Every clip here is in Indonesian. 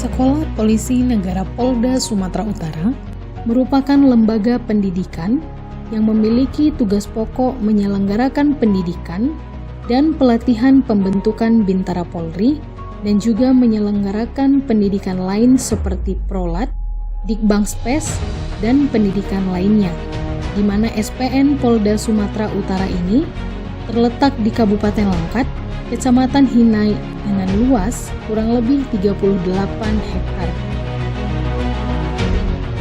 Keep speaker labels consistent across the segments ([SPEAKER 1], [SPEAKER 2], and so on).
[SPEAKER 1] Sekolah Polisi Negara Polda Sumatera Utara merupakan lembaga pendidikan yang memiliki tugas pokok menyelenggarakan pendidikan dan pelatihan pembentukan Bintara Polri dan juga menyelenggarakan pendidikan lain seperti Prolat, Dikbangspes, dan pendidikan lainnya, di mana SPN Polda Sumatera Utara ini terletak di Kabupaten Langkat, Kecamatan Hinai dengan luas kurang lebih 38 hektar.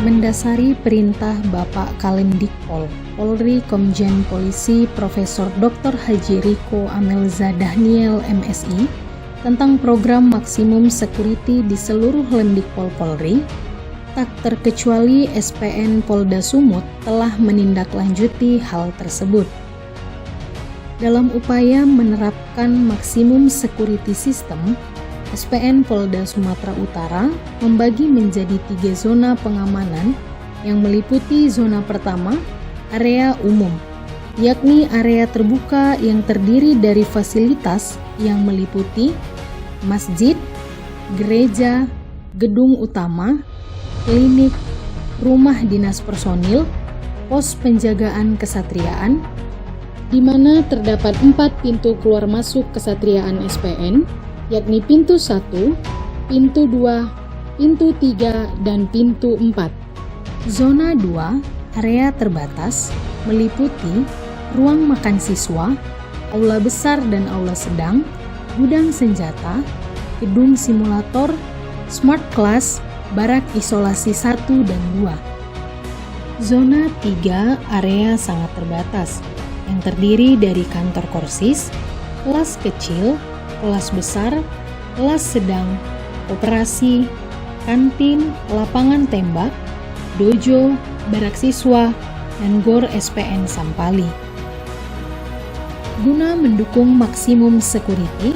[SPEAKER 1] Mendasari perintah Bapak Kalemdikpol, Polri Komjen Polisi Profesor Dr. Haji Riko Amelza Daniel MSI tentang program maksimum security di seluruh Lemdikpol Polri, tak terkecuali SPN Polda Sumut telah menindaklanjuti hal tersebut. Dalam upaya menerapkan maksimum security system, SPN Polda Sumatera Utara membagi menjadi 3 zona pengamanan yang meliputi zona pertama, area umum, yakni area terbuka yang terdiri dari fasilitas yang meliputi masjid, gereja, gedung utama, klinik, rumah dinas personil, pos penjagaan kesatriaan, di mana terdapat 4 pintu keluar masuk kesatriaan SPN, yakni pintu 1, pintu 2, pintu 3, dan pintu 4. Zona 2, area terbatas, meliputi ruang makan siswa, aula besar dan aula sedang, gudang senjata, gedung simulator, smart class, barak isolasi 1 dan 2. Zona 3, area sangat terbatas, yang terdiri dari kantor Korsis, kelas kecil, kelas besar, kelas sedang, operasi, kantin, lapangan tembak, dojo, barak siswa, dan GOR SPN Sampali. Guna mendukung maksimum security,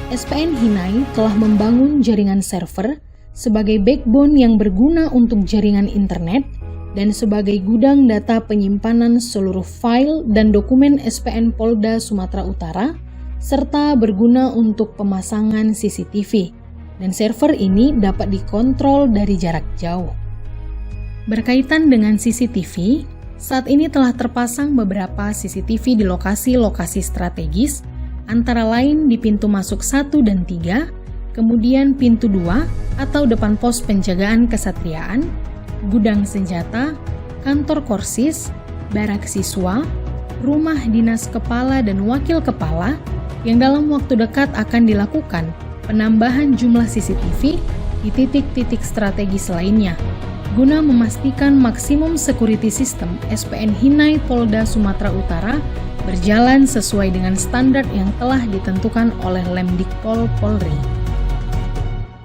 [SPEAKER 1] SPN Hinai telah membangun jaringan server sebagai backbone yang berguna untuk jaringan internet dan sebagai gudang data penyimpanan seluruh file dan dokumen SPN Polda Sumatera Utara, serta berguna untuk pemasangan CCTV, dan server ini dapat dikontrol dari jarak jauh. Berkaitan dengan CCTV, saat ini telah terpasang beberapa CCTV di lokasi-lokasi strategis, antara lain di pintu masuk 1 dan 3, kemudian pintu 2 atau depan pos penjagaan kesatriaan, gudang senjata, kantor Korsis, barak siswa, rumah dinas kepala dan wakil kepala, yang dalam waktu dekat akan dilakukan penambahan jumlah CCTV di titik-titik strategis lainnya, guna memastikan maksimum security system SPN Hinai Polda Sumatera Utara berjalan sesuai dengan standar yang telah ditentukan oleh Lemdikpol Polri.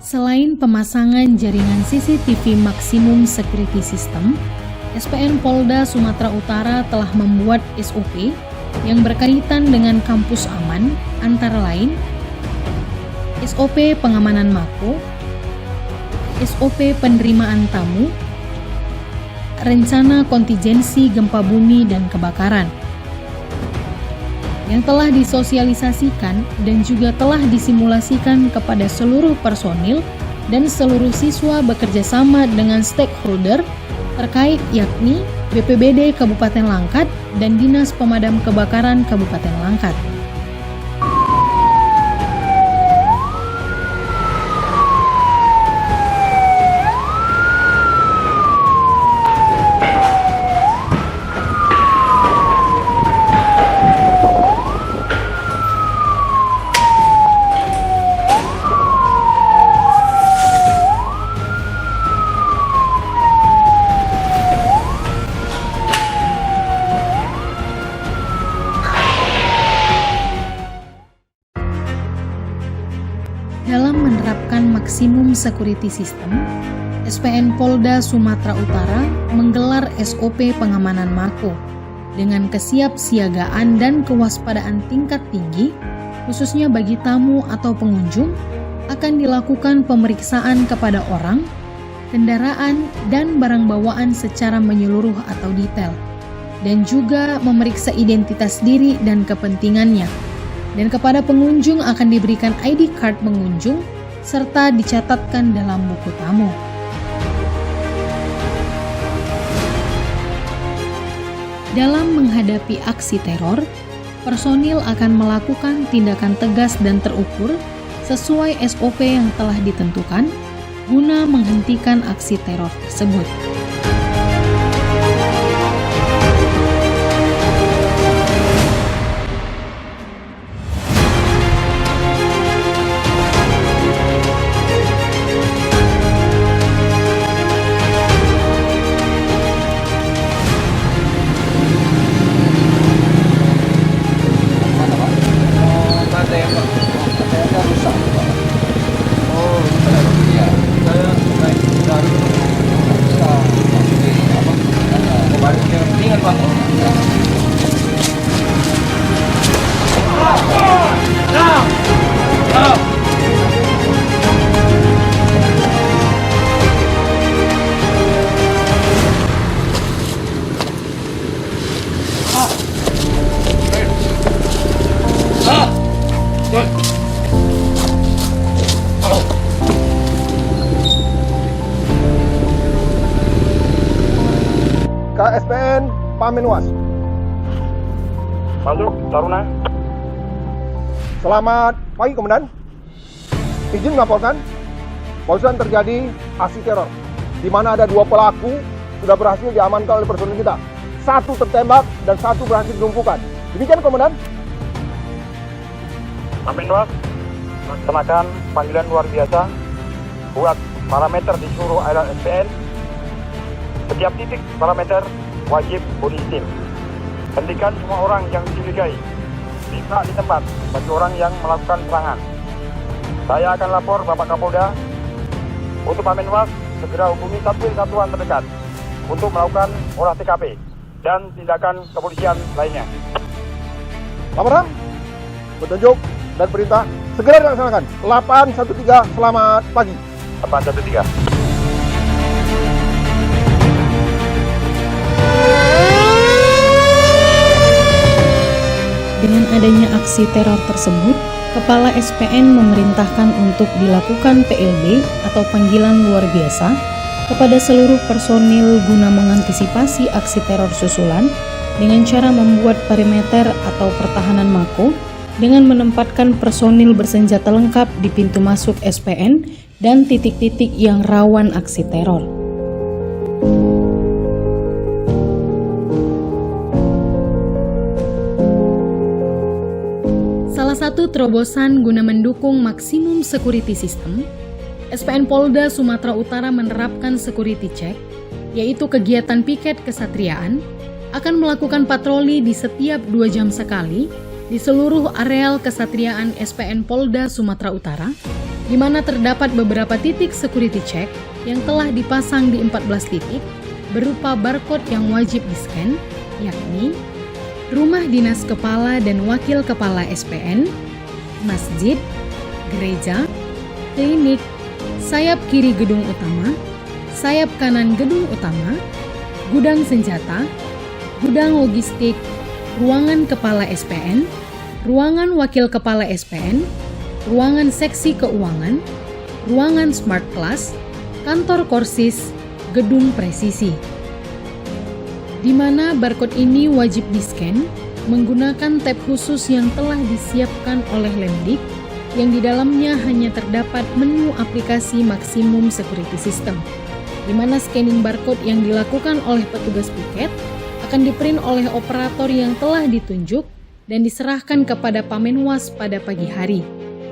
[SPEAKER 1] Selain pemasangan jaringan CCTV maksimum security system, SPN Polda Sumatera Utara telah membuat SOP yang berkaitan dengan kampus aman, antara lain SOP pengamanan mako, SOP penerimaan tamu, rencana kontingensi gempa bumi dan kebakaran, yang telah disosialisasikan dan juga telah disimulasikan kepada seluruh personil dan seluruh siswa bekerja sama dengan stakeholder terkait, yakni BPBD Kabupaten Langkat dan Dinas Pemadam Kebakaran Kabupaten Langkat. Dalam menerapkan maksimum security system, SPN Polda Sumatera Utara menggelar SOP pengamanan mako dengan kesiapsiagaan dan kewaspadaan tingkat tinggi, khususnya bagi tamu atau pengunjung, akan dilakukan pemeriksaan kepada orang, kendaraan, dan barang bawaan secara menyeluruh atau detail, dan juga memeriksa identitas diri dan kepentingannya. Dan kepada pengunjung akan diberikan ID card pengunjung serta dicatatkan dalam buku tamu. Dalam menghadapi aksi teror, personil akan melakukan tindakan tegas dan terukur sesuai SOP yang telah ditentukan guna menghentikan aksi teror tersebut.
[SPEAKER 2] KSPN Pamenwas.
[SPEAKER 3] Masuk, Taruna.
[SPEAKER 2] Selamat pagi, Komandan. Izin melaporkan, barusan terjadi aksi teror, di mana ada 2 pelaku sudah berhasil diamankan oleh personil kita. 1 tertembak dan 1 berhasil dilumpuhkan. Demikian, Komandan.
[SPEAKER 3] Pamenwas, laksanakan panggilan luar biasa buat parameter di seluruh area SPN. Setiap titik parameter wajib body steam. Hentikan semua orang yang dicurigai. Bisa di tempat bagi orang yang melakukan serangan. Saya akan lapor Bapak Kapolda. Untuk Pamenwas, segera hubungi satuan terdekat untuk melakukan olah TKP dan tindakan kepolisian lainnya.
[SPEAKER 2] Laporan, petunjuk dan perintah segera dilaksanakan. 813, selamat pagi.
[SPEAKER 3] 813.
[SPEAKER 1] Dengan adanya aksi teror tersebut, Kepala SPN memerintahkan untuk dilakukan PLB atau panggilan luar biasa kepada seluruh personil guna mengantisipasi aksi teror susulan dengan cara membuat perimeter atau pertahanan mako dengan menempatkan personil bersenjata lengkap di pintu masuk SPN dan titik-titik yang rawan aksi teror. Salah satu terobosan guna mendukung maksimum security system, SPN Polda Sumatera Utara menerapkan security check, yaitu kegiatan piket kesatriaan, akan melakukan patroli di setiap 2 jam sekali di seluruh areal kesatriaan SPN Polda Sumatera Utara, di mana terdapat beberapa titik security check yang telah dipasang di 14 titik berupa barcode yang wajib di-scan, yakni Rumah Dinas Kepala dan Wakil Kepala SPN, masjid, gereja, klinik, sayap kiri gedung utama, sayap kanan gedung utama, gudang senjata, gudang logistik, ruangan Kepala SPN, ruangan Wakil Kepala SPN, ruangan seksi keuangan, ruangan smart class, kantor korsis, gedung presisi. Di mana barcode ini wajib di-scan menggunakan tab khusus yang telah disiapkan oleh Lemdik, yang di dalamnya hanya terdapat menu aplikasi maksimum security system, di mana scanning barcode yang dilakukan oleh petugas piket akan diprint oleh operator yang telah ditunjuk dan diserahkan kepada Pamenwas pada pagi hari.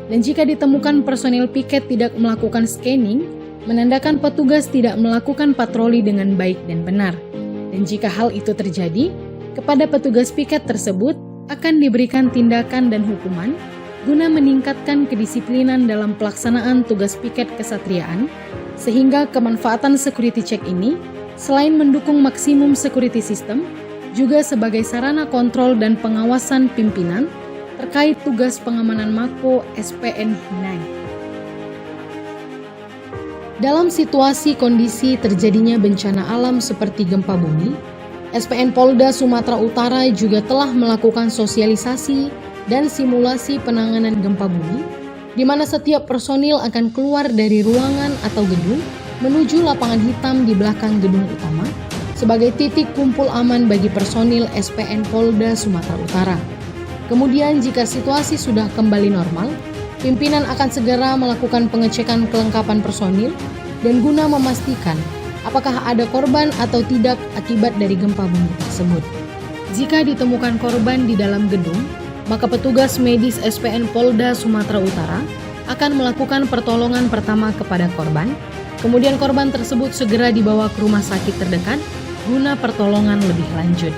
[SPEAKER 1] Dan jika ditemukan personil piket tidak melakukan scanning, menandakan petugas tidak melakukan patroli dengan baik dan benar. Dan jika hal itu terjadi, kepada petugas piket tersebut akan diberikan tindakan dan hukuman guna meningkatkan kedisiplinan dalam pelaksanaan tugas piket kesatriaan, sehingga kemanfaatan security check ini selain mendukung maksimum security system, juga sebagai sarana kontrol dan pengawasan pimpinan terkait tugas pengamanan mako SPN Hinai. Dalam situasi kondisi terjadinya bencana alam seperti gempa bumi, SPN Polda Sumatera Utara juga telah melakukan sosialisasi dan simulasi penanganan gempa bumi di mana setiap personil akan keluar dari ruangan atau gedung menuju lapangan hitam di belakang gedung utama sebagai titik kumpul aman bagi personil SPN Polda Sumatera Utara. Kemudian jika situasi sudah kembali normal, pimpinan akan segera melakukan pengecekan kelengkapan personil dan guna memastikan apakah ada korban atau tidak akibat dari gempa bumi tersebut. Jika ditemukan korban di dalam gedung, maka petugas medis SPN Polda Sumatera Utara akan melakukan pertolongan pertama kepada korban, kemudian korban tersebut segera dibawa ke rumah sakit terdekat guna pertolongan lebih lanjut.